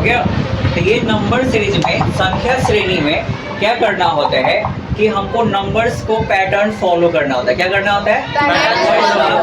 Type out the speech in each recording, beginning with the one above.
गया। तो ये नंबर सीरीज में संख्या श्रेणी में क्या करना होता है कि हमको नंबर्स को पैटर्न फॉलो करना होता है। क्या करना होता है?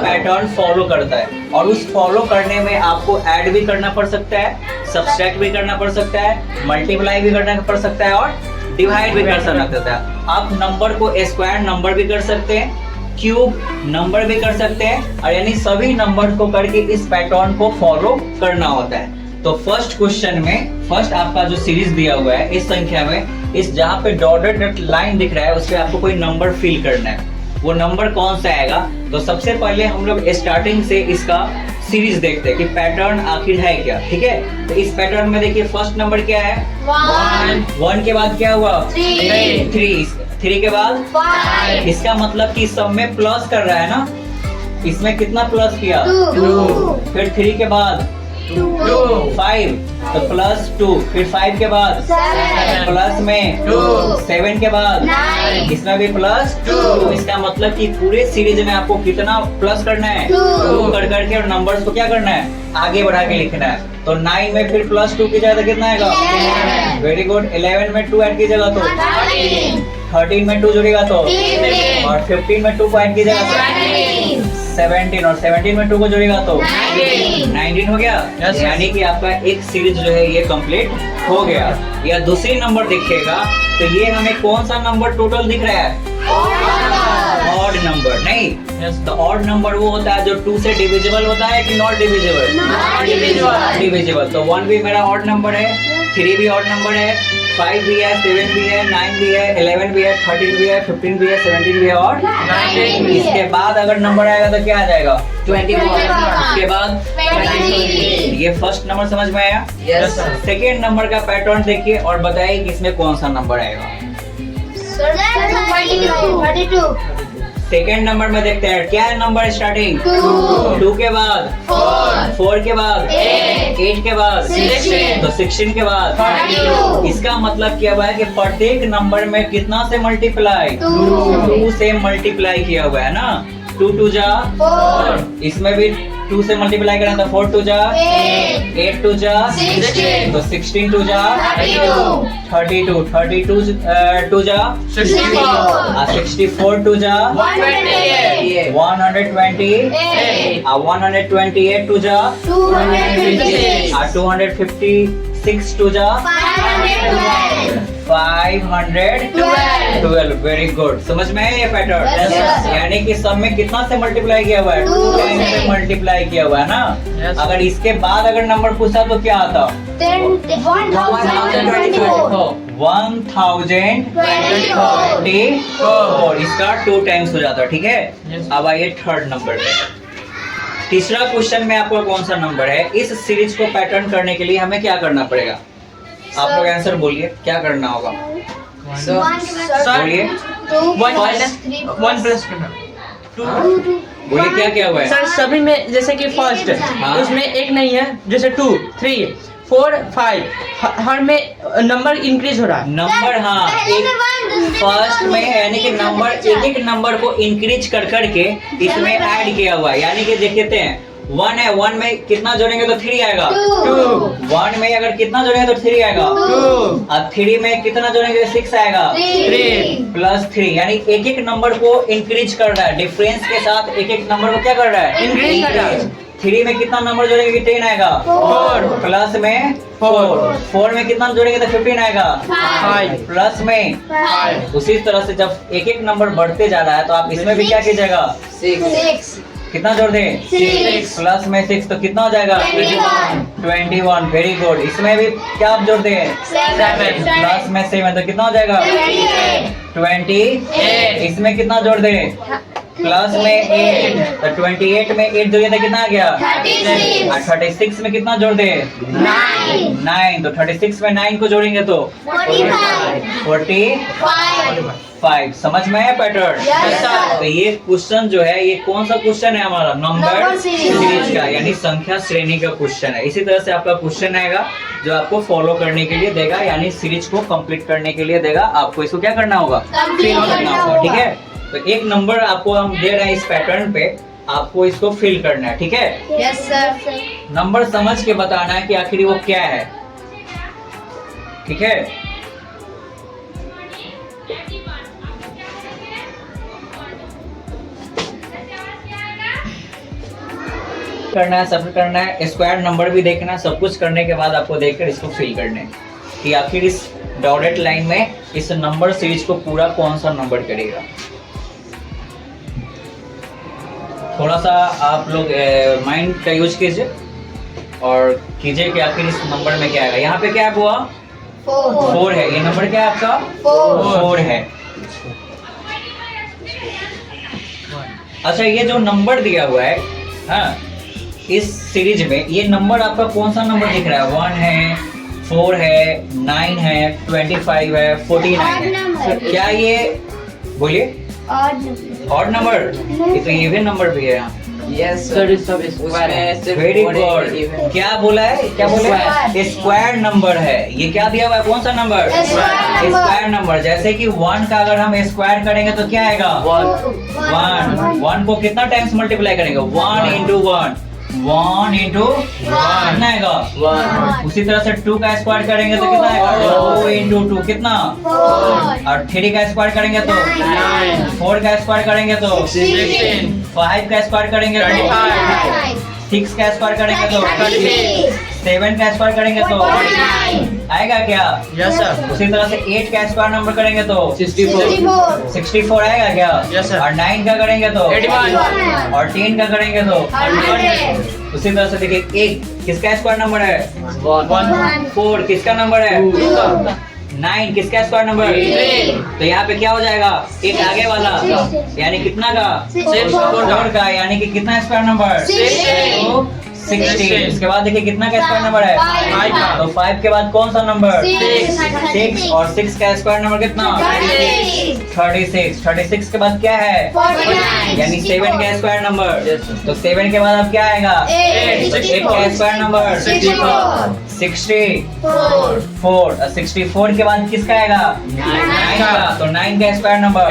पैटर्न फॉलो करता है। और उस फॉलो करने में आपको ऐड भी करना पड़ सकता है, सब्सट्रैक्ट भी करना पड़ सकता है, मल्टीप्लाई भी करना पड़ सकता है और डिवाइड भी कर सकता है। आप नंबर को स्क्वायर नंबर भी कर सकते हैं, क्यूब नंबर भी कर सकते हैं, और यानी सभी नंबर को करके इस पैटर्न को फॉलो करना होता है। तो फर्स्ट क्वेश्चन में फर्स्ट आपका जो सीरीज दिया हुआ है इस संख्या में, इस जहाँ पे डॉटेड लाइन दिख रहा है उस पे आपको कोई नंबर फिल करना है। वो नंबर कौन सा आएगा? तो सबसे पहले हम लोग स्टार्टिंग से इसका सीरीज देखते हैं कि पैटर्न आखिर है क्या। ठीक है, तो इस पैटर्न में देखिए फर्स्ट नंबर क्या है? 1 के बाद क्या हुआ? 3 के बाद 5। इसका मतलब कि सब में प्लस कर रहा है ना, इसमें कितना प्लस किया? 2। फिर 3 के बाद 5 तो +2, फिर 5 के बाद 7 प्लस में 2, 7 के बाद 9, इसमें भी +2। इसका मतलब कि पूरे सीरीज में आपको कितना प्लस करना है? 2 कर करके और नंबर्स को क्या करना है? आगे बढ़ा के लिखना है। तो 9 में फिर +2 की जगह कितना आएगा? Very good. 11 में 2 ऐड कीजिएगा तो 13 में 2 जुड़ेगा तो, और 15 में 2 को ऐड कीजिएगा तो 17, और 17 में 2 को जोड़ेगा तो 19 हो गया। यानी कि आपका एक सीरीज जो है ये कंप्लीट हो गया। या दूसरी नंबर देखिएगा तो ये हमें कौन सा नंबर टोटल दिख रहा है? Odd number. नहीं, तो ऑड नंबर वो होता है जो 2 से डिविजिबल होता है कि नॉट डिविजिबल? डिविजिबल। तो 1 भी मेरा ऑड नंबर है, 3 भी ऑड नंबर है, 5 भी है, 7 भी है, 9 भी है, 11 भी है, 13 भी है, 15 भी है, 17 भी है और 19। इसके बाद अगर नंबर आएगा तो क्या आ जाएगा? 21। इसके बाद 23। ये फर्स्ट नंबर समझ में आया? Yes sir. सेकेंड नंबर का पैटर्न देखिए और बताइए कि इसमें कौन सा नंबर आएगा। 32। सेकेंड नंबर में देखते हैं क्या है नंबर स्टार्टिंग? 2 के बाद 4 के बाद 8 के बाद 16, तो 16 के बाद 32। इसका मतलब क्या हुआ है कि प्रत्येक नंबर में कितना से मल्टीप्लाई? 2 से मल्टीप्लाई किया हुआ है ना। 2 2 जा 4, इसमें भी 2 से मल्टीप्लाई करना था। 4 2 जा 8 2 जा 16, तो 16 2 जा 32, 32 2 जा 64, 64 2 जा 128, 128, 128 2 जा 256, 256 2 जा 512। Very good. समझ में है ये पैटर्न? Yes, sir. यानी कि सब में कितना से मल्टीप्लाई किया हुआ है? 2 टाइम से मल्टीप्लाई किया हुआ है ना। Yes, sir. अगर इसके बाद अगर नंबर पूछा तो क्या आता? 1024। इसका 2 टाइम्स हो जाता है। ठीक है, Yes. अब आइए थर्ड नंबर पे। तीसरा क्वेश्चन में आपका कौन सा नंबर है? इस सीरीज को पैटर्न करने के लिए हमें क्या करना पड़ेगा? आप लोग आंसर बोलिए, क्या करना होगा? बोलिए, 1 प्लस 2। बोलिए क्या क्या हुआ है? सर सभी में जैसे कि फर्स्ट हाँ। उसमें एक नहीं है, जैसे 2 3 4 5 हर में नंबर इंक्रीज हो रहा है। नंबर, हाँ, एक फर्स्ट में यानी कि नंबर एक नंबर को इंक्रीज कर करके इसमें ऐड किया हुआ है। यानी कि देखते हैं 1 है, 1 में कितना जोड़ेंगे तो 3 आएगा। 2 1 में अगर कितना जोड़ेंगे तो 3 आएगा। 2 अब 3 में कितना जोड़ेंगे तो 6 आएगा। 3 +3 यानी एक एक नंबर को इंक्रीज कर रहा है। डिफरेंस के साथ एक एक नंबर को क्या कर रहा है? Increase कर रहा है। 3 में कितना नंबर जोड़ेंगे कि 10 आएगा। 4 प्लस में 4 में कितना जोड़ेंगे तो 15 आएगा। 5 प्लस में 5 उसी तरह से जब एक एक नंबर बढ़ते जा रहा है तो आप इसमें भी क्या कीजिएगा? 6, कितना जोड़ दें? 6, प्लस में 6 तो कितना हो जाएगा? 21। Very good. इसमें भी क्या आप जोड़ दें? 7, प्लस में 7 तो कितना हो जाएगा? 28। इसमें कितना जोड़ दें? प्लस में 8 तो 28 में 8 जोड़िए तो कितना आ गया? 36। और 36 में कितना जोड़ दें? 9 तो 36 में 9 को जोड़ेंगे तो 45। समझ में है पैटर्न? Yes, sir. तो ये क्वेश्चन जो है ये कौन सा क्वेश्चन है हमारा? Number Number series. सीरीज का, यानी संख्या श्रेणी का क्वेश्चन है। इसी तरह से आपका क्वेश्चन आएगा जो आपको फॉलो करने के लिए देगा, यानी सीरीज को कंप्लीट करने के लिए देगा। आपको इसको क्या करना होगा? Complete Fill करना होगा। ठीक है, तो एक नंबर आपको हम दे रहे हैं इस पैटर्न पे, आपको इसको फिल करना है। ठीक है, यस सर। नंबर समझ के बताना है कि आखिर वो क्या है। ठीक है। करना है, सब करना है, स्क्वायर नंबर भी देखना है, सब कुछ करने के बाद आपको देखकर इसको फिल करना है कि आखिर इस डॉटेड लाइन में इस नंबर सीरीज को पूरा कौन सा नंबर करेगा। थोड़ा सा आप लोग माइंड का यूज कीजिए और कीजिए कि आखिर इस नंबर में क्या आएगा। यहाँ पे क्या हुआ? 4 है। ये नंबर क्या है आपका? 4 है। अच्छा, ये जो नंबर दिया हुआ है, हाँ, इस सीरीज में ये नंबर आपका कौन सा नंबर दिख रहा है? 1 है, 4 है, 9 है, 25 है, 49 है। क्या ये, बोलिए, ऑड नंबर? ये तो इवन नंबर भी है यहाँ। यस सर, सब स्क्वायर है। Very good. क्या बोला है? क्या बोला है? स्क्वायर नंबर है। ये क्या दिया हुआ है? कौन सा नंबर? Square number. जैसे कि 1 का अगर हम स्क्वायर करेंगे तो क्या आएगा? 1 को कितना टाइम्स मल्टीप्लाई करेंगे? 1 into 1, 1 into 1 कितना आएगा? 1। उसी तरह से 2 का स्क्वायर करेंगे तो कितना आएगा? 2 into 2 कितना? 4। और 3 का स्क्वायर करेंगे तो 9। 4 का स्क्वायर करेंगे तो 16। 5 का स्क्वायर करेंगे तो 35। 6 का स्क्वायर करेंगे तो 36। 7 का स्क्वायर करेंगे तो 49 आएगा क्या? Yes sir. उसी तरह से 8 का स्क्वायर नंबर करेंगे तो 64 आएगा क्या? Yes sir. और 9 का करेंगे तो 81। और 10 का करेंगे तो 100। उसी तरह से देखिए, 1 किसका स्क्वायर नंबर है? 1। 4 किसका नंबर है? 2। 9 किसका स्क्वायर नंबर? 3। तो यहाँ पे क्या हो जाएगा? एक आगे वाला, यानी कितना का? 4 का, यानी कि कितना स्क्वायर नंबर? 16। इसके बाद देखिए कितना का स्क्वायर नंबर है? 5 का। तो 5 के बाद कौन सा नंबर? 6। 6। और 6 का स्क्वायर नंबर कितना? 36। 36 के बाद क्या है? 49। यानी 7 का स्क्वायर नंबर। तो 7 के बाद अब क्या आएगा? 8। 8 का स्क्वायर नंबर 64। 64। 64 के बाद किसका आएगा? 9 का। तो 9 का स्क्वायर नंबर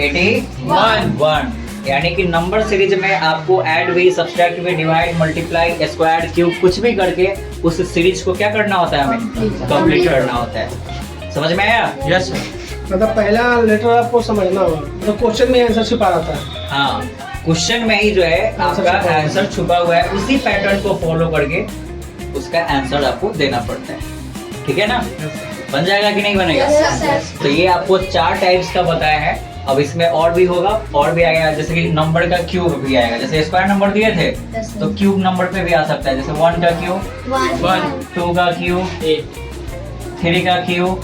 81। यानी कि नंबर सीरीज में आपको ऐड भी, सब्सट्रैक्ट भी, डिवाइड, मल्टीप्लाई, स्क्वायर, क्यूब कुछ भी करके उस सीरीज को क्या करना होता है? हमें कंप्लीट करना होता है। समझ में आया? Yes sir. मतलब पहला लेटर आपको समझना होगा, तो क्वेश्चन में आंसर छिपा रहता है। हाँ, क्वेश्चन में ही जो है आपका आंसर छुपा हुआ है, उसी पैटर्न को फॉलो करके उसका आंसर आपको देना पड़ता है। ठीक है ना? बन जाएगा कि नहीं बनेगा? तो ये आपको 4 टाइप्स का बताया है। अब इसमें और भी होगा, और भी आएगा, जैसे कि नंबर का क्यूब भी आएगा। जैसे स्क्वायर नंबर दिए थे तो क्यूब नंबर पे भी आ सकता है। जैसे 1 का क्यूब, 2 का क्यूब, 3 का क्यूब,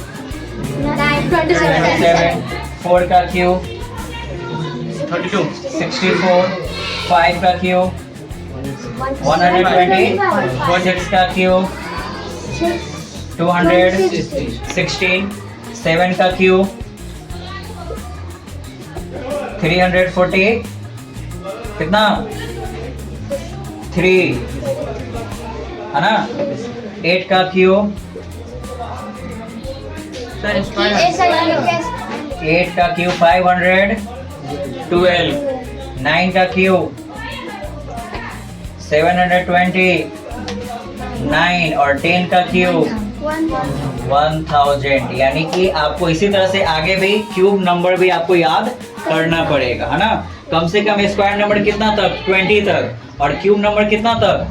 27, 4 का क्यूब, 32, 64, 5 का क्यूब, 120, 6 का क्यूब, 216, 7 का क्यूब, 340, कितना? 3 है ना? 8 का क्यूब, सर स्क्वायर 8 का क्यूब 512, 9 का क्यूब 720, 9 और 10 का क्यूब 1000। यानी कि आपको इसी तरह से आगे भी क्यूब नंबर भी आपको याद करना पड़ेगा, है ना? कम से कम स्क्वायर नंबर कितना तक? 20 तक। और क्यूब नंबर कितना तक?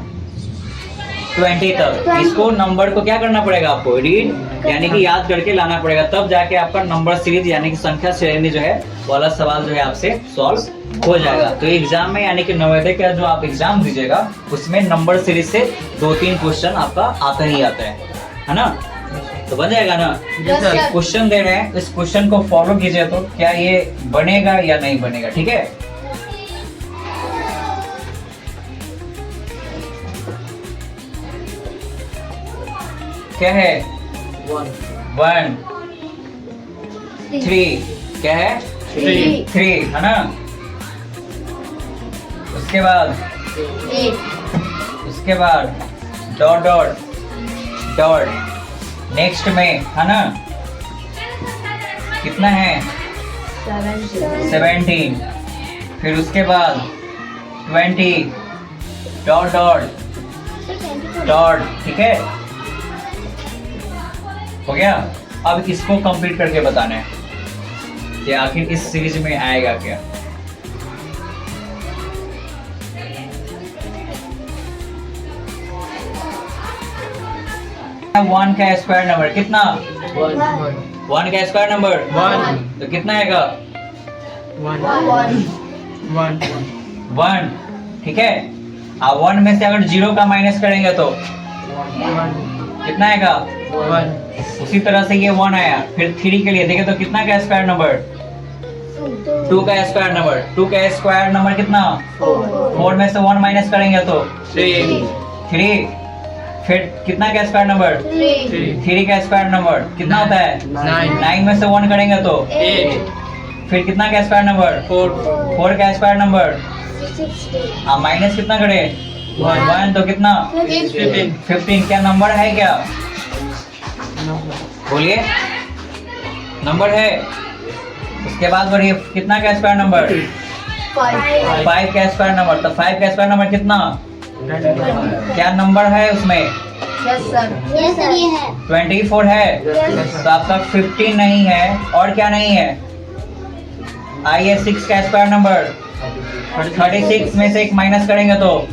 20 तक। इसको नंबर को क्या करना पड़ेगा आपको? रीड, यानी कि याद करके लाना पड़ेगा, तब जाके आपका नंबर सीरीज यानी कि संख्या श्रेणी जो है वाला सवाल जो है आपसे सॉल्व हो जाएगा। तो एग्जाम में यानी कि नवोदय का जो आप एग्जाम दीजिएगा उसमें नंबर सीरीज से 2-3 क्वेश्चन आपका आता ही आता है ना? तो बन जाएगा ना? एक क्वेश्चन दे रहे हैं, इस क्वेश्चन को फॉलो कीजिए तो क्या ये बनेगा या नहीं बनेगा। ठीक है? क्या है? 1, 3, क्या है? 3 है ना? उसके बाद डॉट डॉट डॉट, नेक्स्ट में है ना कितना है? 17। फिर उसके बाद 20 डॉट डॉट डॉट, ठीक है? हो गया। अब इसको कंप्लीट करके बताना है कि आखिर इस सीरीज में आएगा क्या। वन का स्क्वायर नंबर कितना? वन का स्क्वायर नंबर तो कितना आएगा? वन। ठीक है। अब वन में से अगर जीरो का माइनस करेंगे तो कितना आएगा? उसी तरह से ये वन आया। फिर थ्री के लिए देखें तो कितना का स्क्वायर नंबर? टू का स्क्वायर नंबर। टू का स्क्वायर नंबर कितना? फोर में से वन माइनस करेंगे तो थ्री। फिर कितना का स्क्वायर नंबर? थ्री का स्क्वायर नंबर कितना होता है? नाइन में से वन करेंगे तो फिर कितना का स्क्वायर नंबर? फोर का स्क्वायर नंबर। अब माइनस कितना करे? वन तो कितना? 15। क्या नंबर है क्या? बोलिए नंबर है। उसके बाद बोलिए कितना का स्क्वायर नंबर? 5 का स्क्वायर नंबर। तो 5 का स्क्वायर नंबर कितना? क्या नंबर है उसमें? यस सर ये है 24 है। तो आपका 15 नहीं है। और क्या नहीं है? आइए 6 का स्क्वायर नंबर। 36 में से एक माइनस करेंगे तो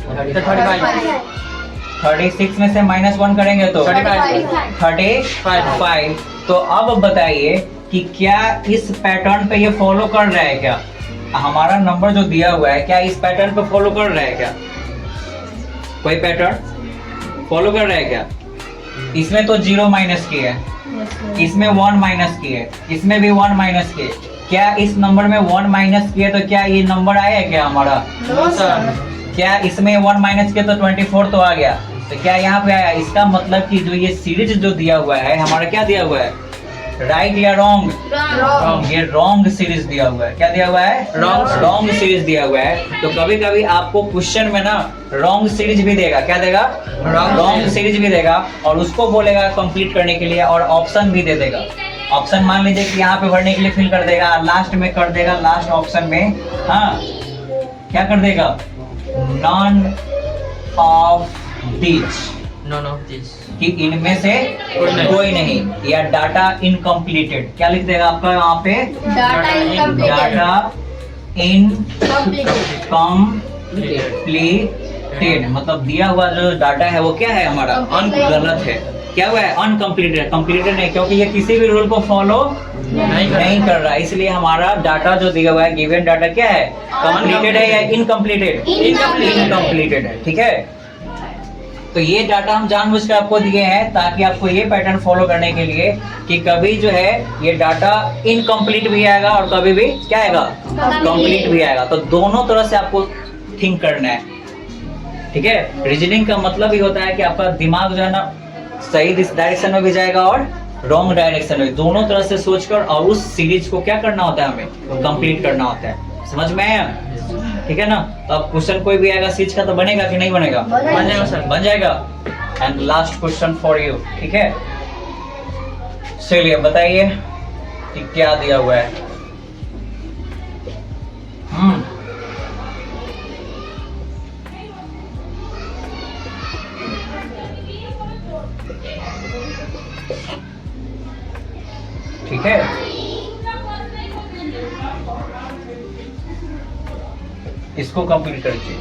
36 में से माइनस वन करेंगे तो 35। तो अब बताइए कि क्या इस पैटर्न पे ये फॉलो कर रहा है क्या? हमारा नंबर जो दिया हुआ है क्या इस पैटर्न पे फॉलो कर रहा है क्या? कोई पैटर्न फॉलो कर रहा है क्या? इसमें तो जीरो माइनस की है, इसमें वन माइनस की है, इसमें भी वन माइनस की है। क्या इस नंबर में वन माइनस किया तो क्या ये नंबर आया है क्या हमारा? क्या इसमें वन माइनस किया तो 24 तो आ गया। तो क्या यहाँ पे आया? इसका मतलब कि जो ये सीरीज जो दिया हुआ है हमारा क्या दिया हुआ है? राइट या रॉन्ग? ये रॉन्ग सीरीज दिया हुआ है। क्या दिया हुआ है? रॉन्ग सीरीज दिया हुआ है। तो कभी कभी आपको क्वेश्चन में ना रॉन्ग सीरीज भी देगा। क्या देगा? रॉन्ग सीरीज भी देगा और उसको बोलेगा कंप्लीट करने के लिए और ऑप्शन भी दे देगा। ऑप्शन मान लीजिए कि यहाँ पे भरने के लिए फिल कर देगा, लास्ट में कर देगा, लास्ट ऑप्शन में हाँ क्या कर देगा? नॉन ऑफ दिस, कि इनमें से कोई नहीं, या डाटा इनकम्प्लीटेड। क्या लिख देगा आपका यहाँ पे? Data incompleted. मतलब दिया हुआ जो डाटा है वो क्या है हमारा? गलत है। क्या हुआ है? अनकम्प्लीटेड। कंप्लीटेड नहीं, क्योंकि ये किसी भी रूल को फॉलो नहीं कर रहा, इसलिए हमारा डाटा जो दिया हुआ है गिवन डाटा क्या है? कंप्लीटेड है या इनकम्प्लीटेड? इनकम्प्लीटेड है। ठीक है। तो ये डाटा हम जानबूझकर आपको दिए हैं ताकि आपको ये पैटर्न फॉलो करने के लिए कि कभी जो है ये डाटा इनकम्प्लीट भी आएगा और कभी भी क्या आएगा? कंप्लीट भी आएगा। तो दोनों तरह से आपको थिंक करना है। ठीक है। रीजनिंग का मतलब ही होता है कि आपका दिमाग जो है ना सही डायरेक्शन में भी जाएगा और रॉन्ग डायरेक्शन में, दोनों तरह से सोचकर और उस सीरीज को क्या करना होता है? हमें कंप्लीट करना होता है। समझ में आया? ठीक है ना। तो अब क्वेश्चन कोई भी आएगा सीरीज का तो बनेगा कि नहीं बनेगा? बन जाएगा सर, बन जाएगा। And last question for you. ठीक है। चलिए बताइए कि क्या दिया हुआ है। ठीक है। इसको कंप्लीट करिए।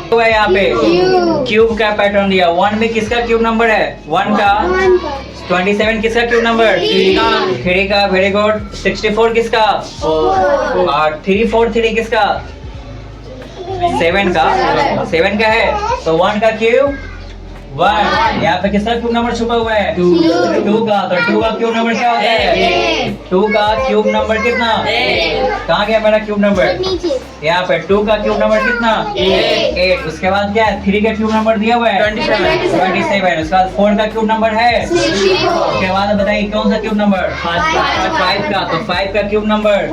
तो यहाँ पे क्यूब का पैटर्न दिया। वन में किसका क्यूब नंबर है? वन का। 27 किसका क्यूब नंबर? थ्री का। Very good. 64 किसका? और 343 किसका? 7 का। 7 का है तो 1 का क्यूब 1। यहाँ पे किसका क्यूब नंबर छुपा हुआ है? 2 का। तो 2 का क्यूब नंबर क्या होता है? 2 का क्यूब नंबर कितना? कहाँ गया मेरा क्यूब नंबर? यहाँ पे 2 का क्यूब नंबर कितना? 8। उसके बाद क्या है? 3 का क्यूब नंबर दिया हुआ है 27। उसके बाद 4 का क्यूब नंबर है। उसके बाद बताइए कौन सा क्यूब नंबर? 5 का। तो 5 का क्यूब नंबर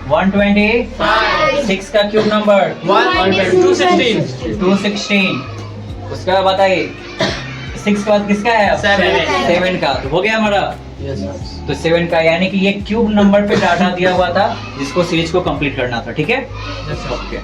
120। 6 का क्यूब नंबर 216। उसके बाद बताइए 6 के बाद किसका है? 7 का। तो हो गया हमारा। तो 7 का, यानी कि ये क्यूब नंबर पे डाटा दिया हुआ था जिसको सीरीज को कंप्लीट करना था। ठीक है। ओके।